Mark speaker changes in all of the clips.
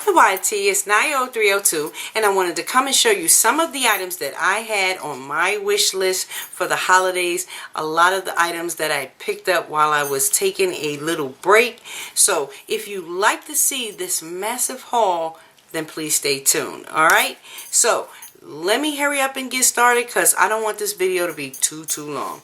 Speaker 1: YT, it's 90302, and I wanted to come and show you some of the items that I had on my wish list for the holidays. A lot of the items that I picked up while I was taking a little break. So if you like to see this massive haul, then please stay tuned. Alright, so let me hurry up and get started because I don't want this video to be too long.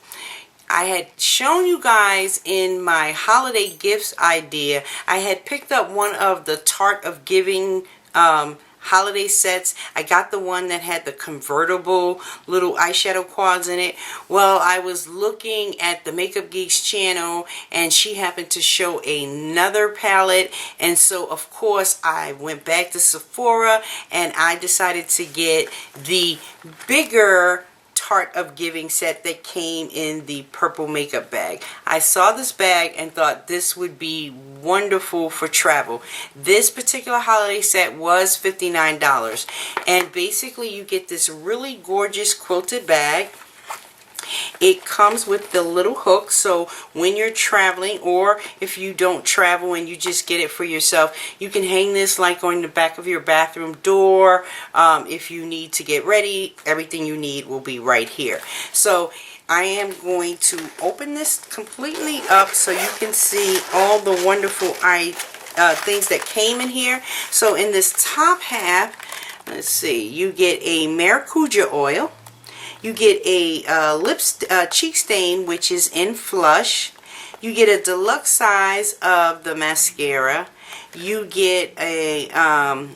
Speaker 1: I had shown you guys in my holiday gifts idea, I had picked up one of the Tarte of Giving holiday sets. I got the one that had the convertible little eyeshadow quads in it. Well, I was looking at the Makeup Geeks channel and she happened to show another palette, and so of course I went back to Sephora and I decided to get the bigger Tarte of Giving set that came in the purple makeup bag. I saw this bag and thought this would be wonderful for travel. This particular holiday set was $59, and basically you get this really gorgeous quilted bag. It comes with the little hook, so when you're traveling, or if you don't travel and you just get it for yourself, you can hang this like on the back of your bathroom door. If you need to get ready, everything you need will be right here. So I am going to open this completely up so you can see all the wonderful things that came in here. So in this top half, let's see, you get a maracuja oil. You get a cheek stain, which is in Flush. You get a deluxe size of the mascara. You get a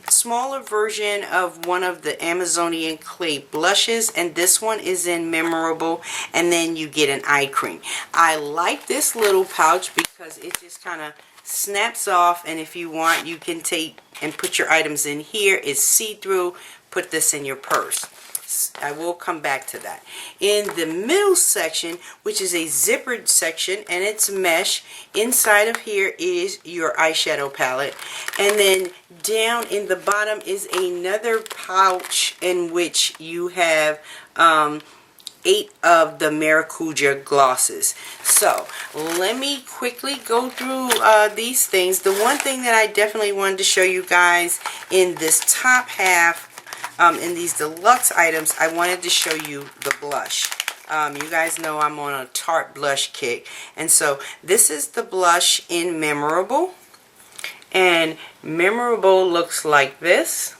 Speaker 1: smaller version of one of the Amazonian clay blushes, and this one is in Memorable. And then you get an eye cream. I like this little pouch because it just kind of snaps off, and if you want, you can take and put your items in here. It's see-through. Put this in your purse. I will come back to that. In the middle section, which is a zippered section and it's mesh, inside of here is your eyeshadow palette, and then down in the bottom is another pouch in which you have 8 of the maracuja glosses. So let me quickly go through these things. The one thing that I definitely wanted to show you guys in this top half, in these deluxe items, I wanted to show you the blush. You guys know I'm on a Tarte blush kick, and so this is the blush in Memorable, and Memorable looks like this,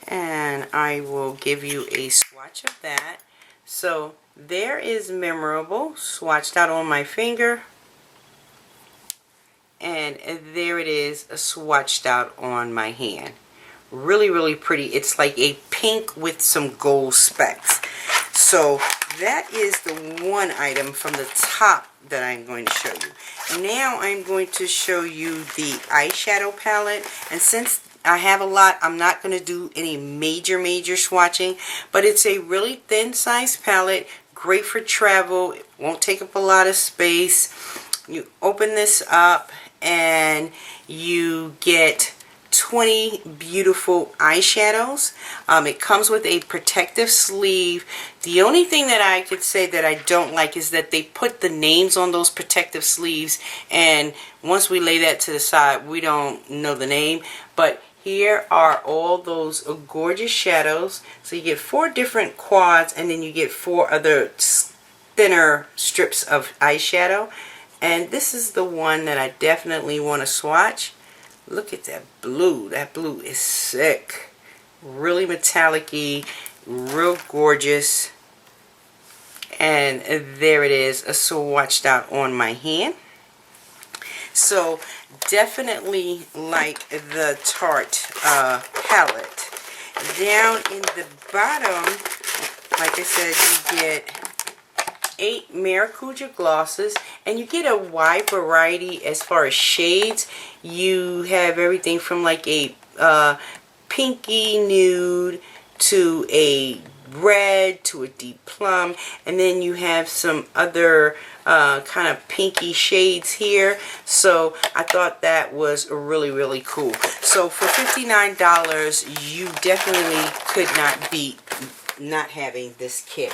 Speaker 1: and I will give you a swatch of that. So there is Memorable swatched out on my finger, and there it is swatched out on my hand. Really pretty. It's like a pink with some gold specks. So that is the one item from the top that I'm going to show you. Now I'm going to show you the eyeshadow palette, and since I have a lot, I'm not going to do any major swatching, but it's a really thin size palette, great for travel. It won't take up a lot of space. You open this up and you get 20 beautiful eyeshadows. It comes with a protective sleeve. The only thing that I could say that I don't like is that they put the names on those protective sleeves, and once we lay that to the side, we don't know the name. But here are all those gorgeous shadows. So you get 4 different quads, and then you get 4 other thinner strips of eyeshadow. And this is the one that I definitely want to swatch. Look at that blue. That blue is sick. Really metallic-y, real gorgeous. And there it is, swatched out on my hand. So definitely like the Tarte palette. Down in the bottom, like I said, you get 8 maracuja glosses, and you get a wide variety as far as shades. You have everything from like a pinky nude to a red to a deep plum, and then you have some other kind of pinky shades here. So I thought that was really cool. So for $59, you definitely could not beat not having this kit.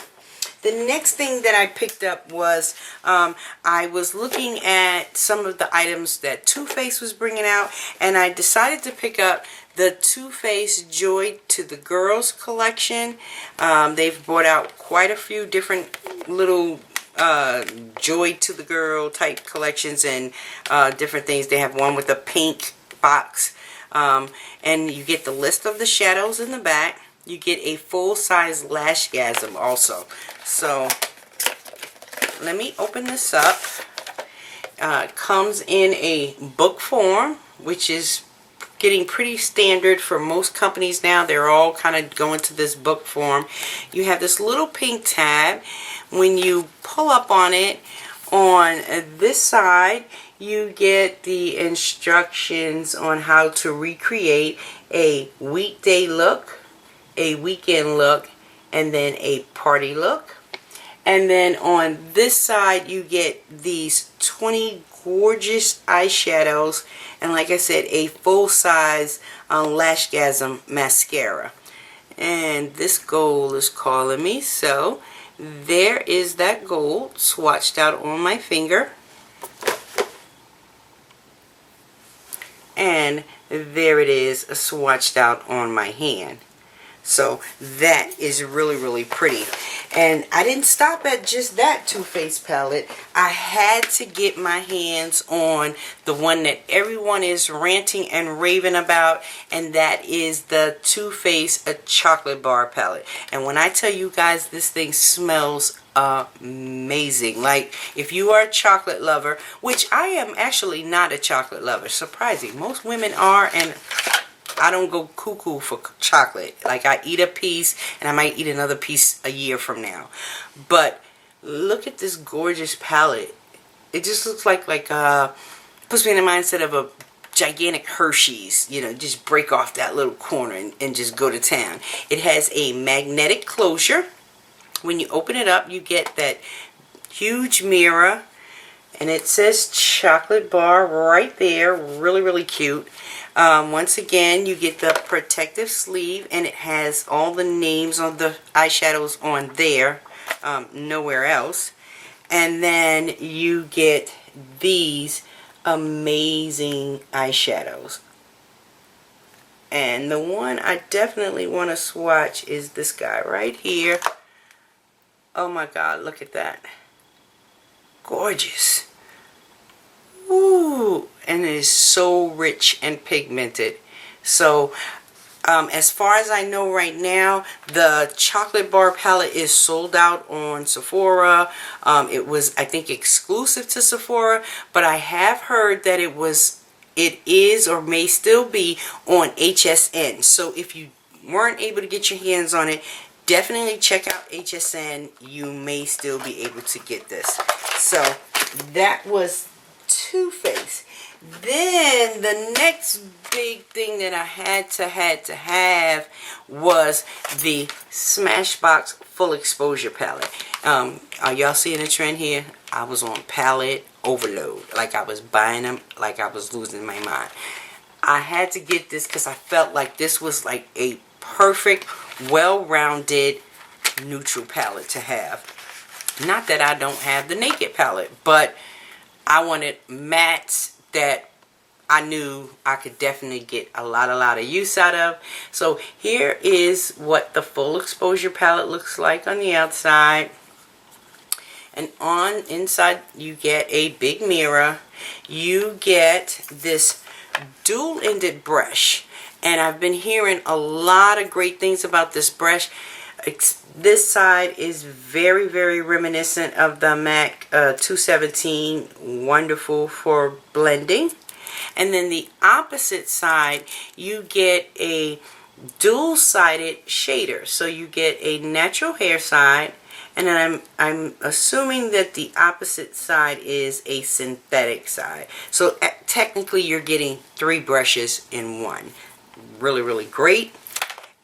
Speaker 1: The next thing that I picked up was I was looking at some of the items that Too Faced was bringing out, and I decided to pick up the Too Faced Joy to the Girls collection. They've brought out quite a few different little Joy to the Girl type collections and different things. They have one with a pink box, and you get the list of the shadows in the back. You get a full-size Lashgasm also. So let me open this up. It comes in a book form, which is getting pretty standard for most companies now. They're all kind of going to this book form. You have this little pink tab. When you pull up on it, on this side, you get the instructions on how to recreate a weekday look, a weekend look, and then a party look. And then on this side you get these 20 gorgeous eyeshadows, and like I said, a full-size Lashgasm mascara. And this gold is calling me, so there is that gold swatched out on my finger. And there it is swatched out on my hand. So that is really, really pretty. And I didn't stop at just that Too Faced palette. I had to get my hands on the one that everyone is ranting and raving about, and that is the Too Faced Chocolate Bar palette. And when I tell you guys, this thing smells amazing. Like, if you are a chocolate lover, which I am actually not a chocolate lover, surprising. Most women are, and I don't go cuckoo for chocolate. Like, I eat a piece and I might eat another piece a year from now. But look at this gorgeous palette. It just looks like puts me in the mindset of a gigantic Hershey's. You know, just break off that little corner and just go to town. It has a magnetic closure. When you open it up, you get that huge mirror, and it says chocolate bar right there. Really, really cute. Once again, you get the protective sleeve, and it has all the names of the eyeshadows on there, nowhere else. And then you get these amazing eyeshadows. And the one I definitely want to swatch is this guy right here. Oh my God, look at that. Gorgeous. Ooh, and it is so rich and pigmented. So, as far as I know right now, the chocolate bar palette is sold out on Sephora. It was, I think, exclusive to Sephora, but I have heard that it is or may still be on HSN. So if you weren't able to get your hands on it, definitely check out HSN. You may still be able to get this. So that was Too Faced. Then the next big thing that I had to have was the Smashbox Full Exposure palette. Are y'all seeing a trend here? I was on palette overload. Like, I was buying them like I was losing my mind. I had to get this because I felt like this was like a perfect, well-rounded, neutral palette to have. Not that I don't have the Naked palette, but I wanted mattes that I knew I could definitely get a lot of use out of. So here is what the Full Exposure palette looks like on the outside. And on inside you get a big mirror. You get this dual-ended brush. And I've been hearing a lot of great things about this brush. This side is very, very reminiscent of the MAC 217. Wonderful for blending. And then the opposite side, you get a dual-sided shader. So you get a natural hair side, and then I'm assuming that the opposite side is a synthetic side. So technically you're getting 3 brushes in one. Really, really great.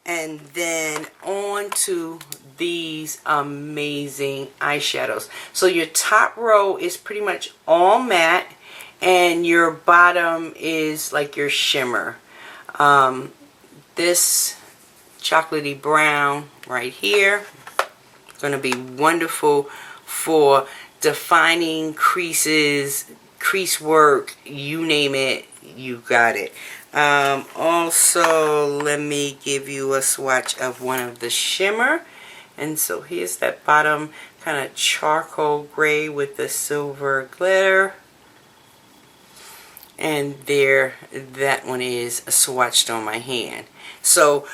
Speaker 1: And then on to these amazing eyeshadows. So your top row is pretty much all matte, and your bottom is like your shimmer. This chocolatey brown right here, Going to be wonderful for defining creases, crease work, you name it, you got it. Also, let me give you a swatch of one of the shimmer. And so here's that bottom kind of charcoal gray with the silver glitter. And there, that one is swatched on my hand. So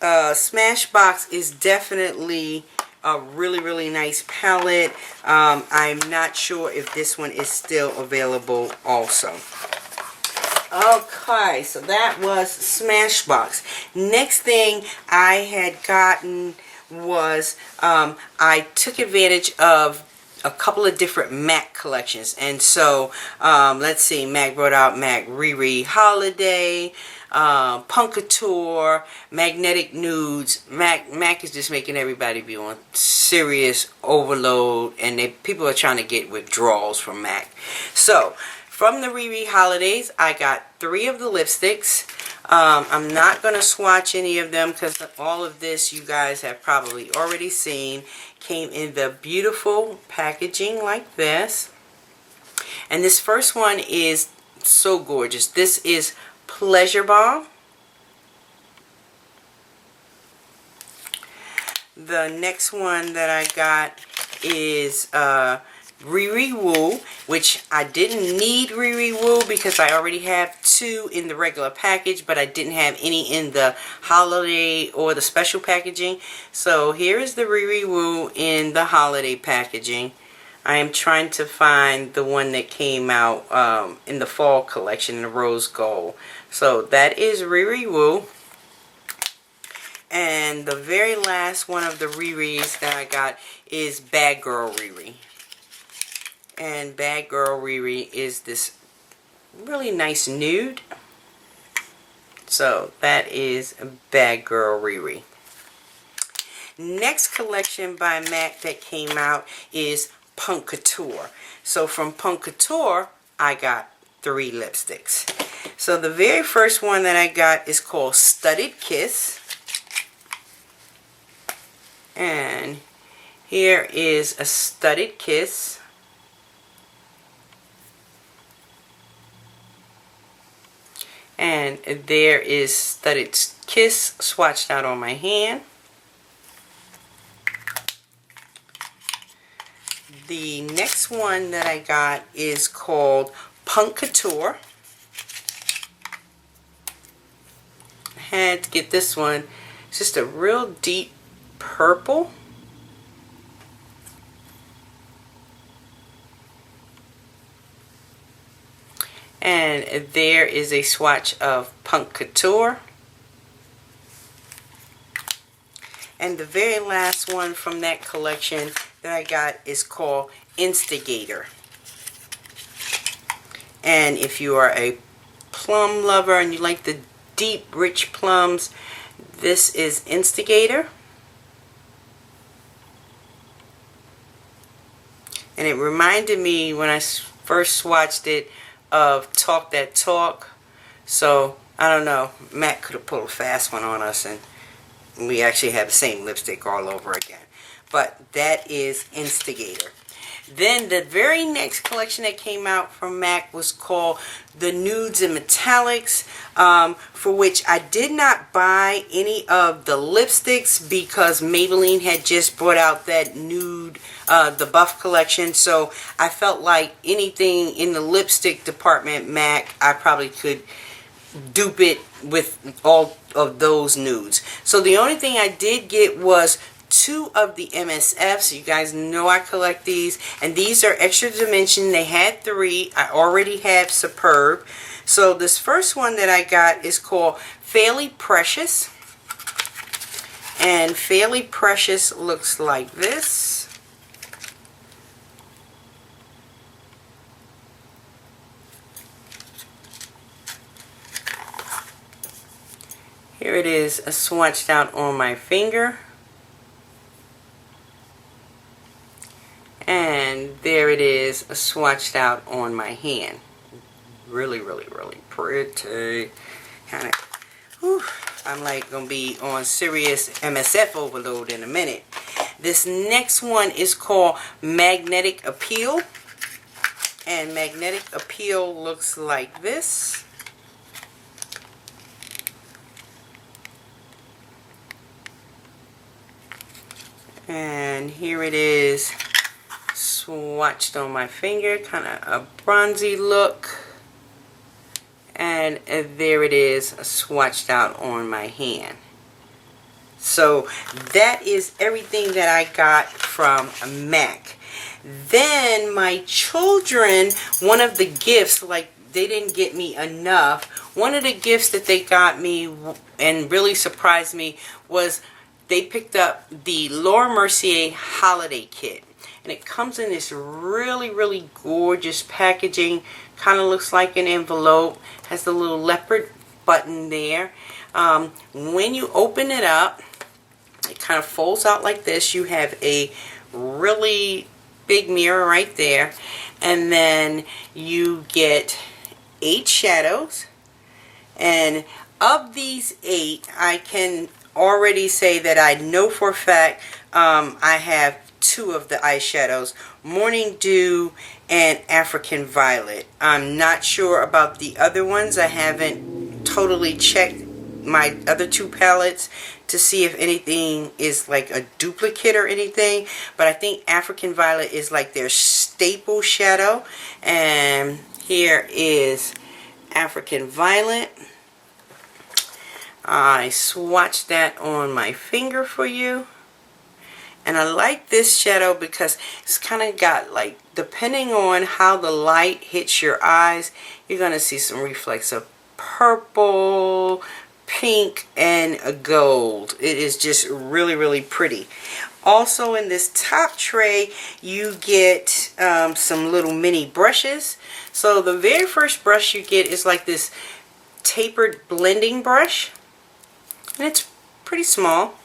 Speaker 1: Smashbox is definitely a really nice palette. I'm not sure if this one is still available also. Okay, so that was Smashbox. Next thing I had gotten was I took advantage of a couple of different MAC collections. And so let's see, MAC brought out MAC Riri Holiday, Punk Couture, Magnetic Nudes. MAC is just making everybody be on serious overload, and people are trying to get withdrawals from MAC. So from the Riri Holidays, I got 3 of the lipsticks. I'm not going to swatch any of them because all of this you guys have probably already seen. Came in the beautiful packaging like this. And this first one is so gorgeous. This is Pleasure Bomb. The next one that I got is Riri Woo, which I didn't need Riri Woo because I already have 2 in the regular package, but I didn't have any in the holiday or the special packaging. So here is the Riri Woo in the holiday packaging. I am trying to find the one that came out in the fall collection, the rose gold. So that is Riri Woo. And the very last one of the Riris that I got is Bad Girl Riri. And Bad Girl Riri is this really nice nude. So that is Bad Girl Riri. Next collection by MAC that came out is Punk Couture. So from Punk Couture, I got 3 lipsticks. So the very first one that I got is called Studded Kiss. And here is a Studded Kiss. And there is Studded Kiss swatched out on my hand. The next one that I got is called Punk Couture. I had to get this one. It's just a real deep purple. And there is a swatch of Punk Couture. And the very last one from that collection that I got is called Instigator. And if you are a plum lover and you like the deep, rich plums, this is Instigator. And it reminded me when I first swatched it of Talk That Talk. So I don't know, Matt could have pulled a fast one on us and we actually have the same lipstick all over again. But that is Instigator. Then the very next collection that came out from MAC was called the Nudes and Metallics, for which I did not buy any of the lipsticks because Maybelline had just brought out that nude, the Buff collection. So I felt like anything in the lipstick department, MAC, I probably could dupe it with all of those nudes. So the only thing I did get was 2 of the MSFs. You guys know I collect these, and these are extra dimension. They had 3. I already have Superb. So this first one that I got is called Fairly Precious, and Fairly Precious looks like this. Here it is swatched out on my finger. And there it is swatched out on my hand. Really, really, really pretty. Kind of, I'm like going to be on serious MSF overload in a minute. This next one is called Magnetic Appeal. And Magnetic Appeal looks like this. And here it is, swatched on my finger, kind of a bronzy look. And there it is, swatched out on my hand. So that is everything that I got from MAC. Then my children, one of the gifts, like they didn't get me enough, one of the gifts that they got me and really surprised me was they picked up the Laura Mercier holiday kit. And it comes in this really, really gorgeous packaging. Kind of looks like an envelope. Has the little leopard button there. When you open it up, it kind of folds out like this. You have a really big mirror right there. And then you get 8 shadows. And of these 8, I can already say that I know for a fact I have 2 of the eyeshadows, Morning Dew and African Violet. I'm not sure about the other ones. I haven't totally checked my other 2 palettes to see if anything is like a duplicate or anything, but I think African Violet is like their staple shadow. And here is African Violet. I swatched that on my finger for you. And I like this shadow because it's kind of got, like, depending on how the light hits your eyes, you're going to see some reflects of purple, pink, and a gold. It is just really, really pretty. Also in this top tray, you get some little mini brushes. So the very first brush you get is like this tapered blending brush. And it's pretty small.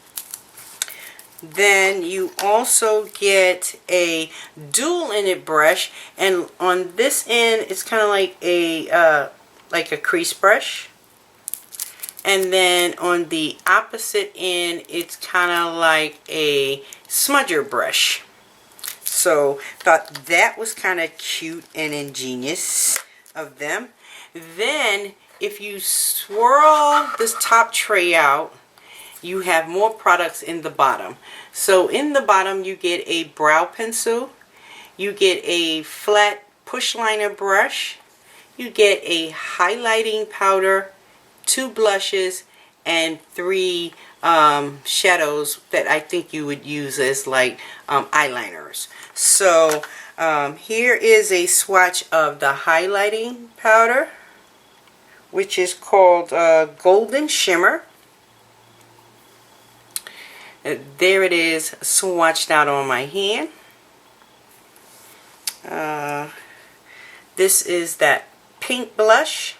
Speaker 1: Then you also get a dual ended brush, and on this end it's kind of like a crease brush, and then on the opposite end it's kind of like a smudger brush. So thought that was kind of cute and ingenious of them. Then if you swirl this top tray out, you have more products in the bottom. So in the bottom you get a brow pencil, you get a flat push liner brush, you get a highlighting powder, 2 blushes, and 3 shadows that I think you would use as like eyeliners. So here is a swatch of the highlighting powder, which is called Golden Shimmer. There it is, swatched out on my hand. This is that pink blush.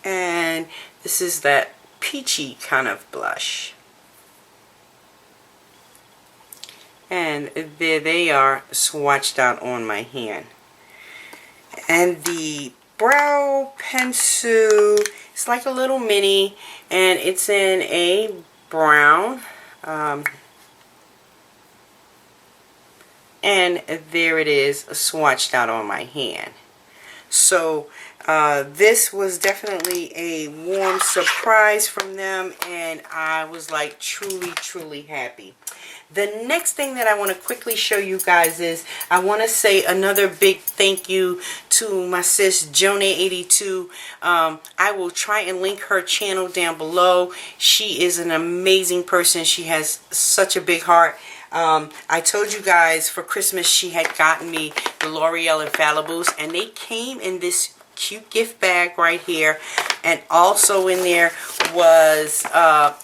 Speaker 1: And this is that peachy kind of blush. And there they are, swatched out on my hand. And the brow pencil, it's like a little mini, and it's in a brown. And there it is, swatched out on my hand. So this was definitely a warm surprise from them, and I was like truly happy. The next thing that I want to quickly show you guys is I want to say another big thank you to my sis Jonah82. I will try and link her channel down below. She is an amazing person. She has such a big heart. I told you guys for Christmas she had gotten me the L'Oreal Infallibles, and they came in this cute gift bag right here, and also in there was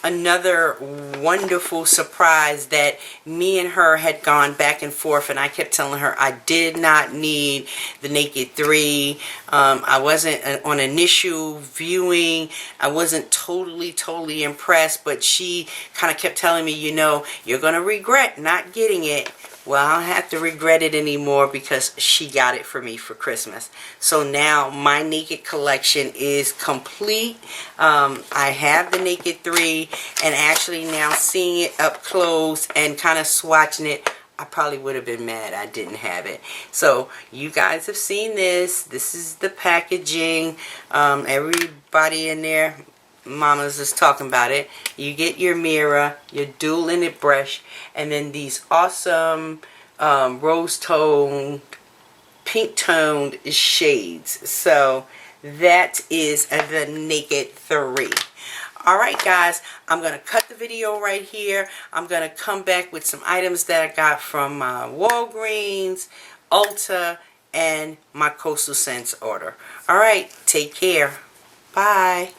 Speaker 1: another wonderful surprise that me and her had gone back and forth, and I kept telling her I did not need the Naked 3. I wasn't on initial viewing, I wasn't totally impressed, but she kind of kept telling me, you know, you're gonna regret not getting it. well, I don't have to regret it anymore because she got it for me for Christmas. So now my Naked collection is complete. I have the Naked 3, and actually now seeing it up close and kind of swatching it, I probably would have been mad I didn't have it. So you guys have seen this. This is the packaging. Everybody in there, Mama's is talking about it. You get your mirror, your dual ended brush, and then these awesome rose toned, pink toned shades. So that is the Naked 3. Alright guys, I'm going to cut the video right here. I'm going to come back with some items that I got from Walgreens, Ulta, and my Coastal Scents order. Alright, take care. Bye.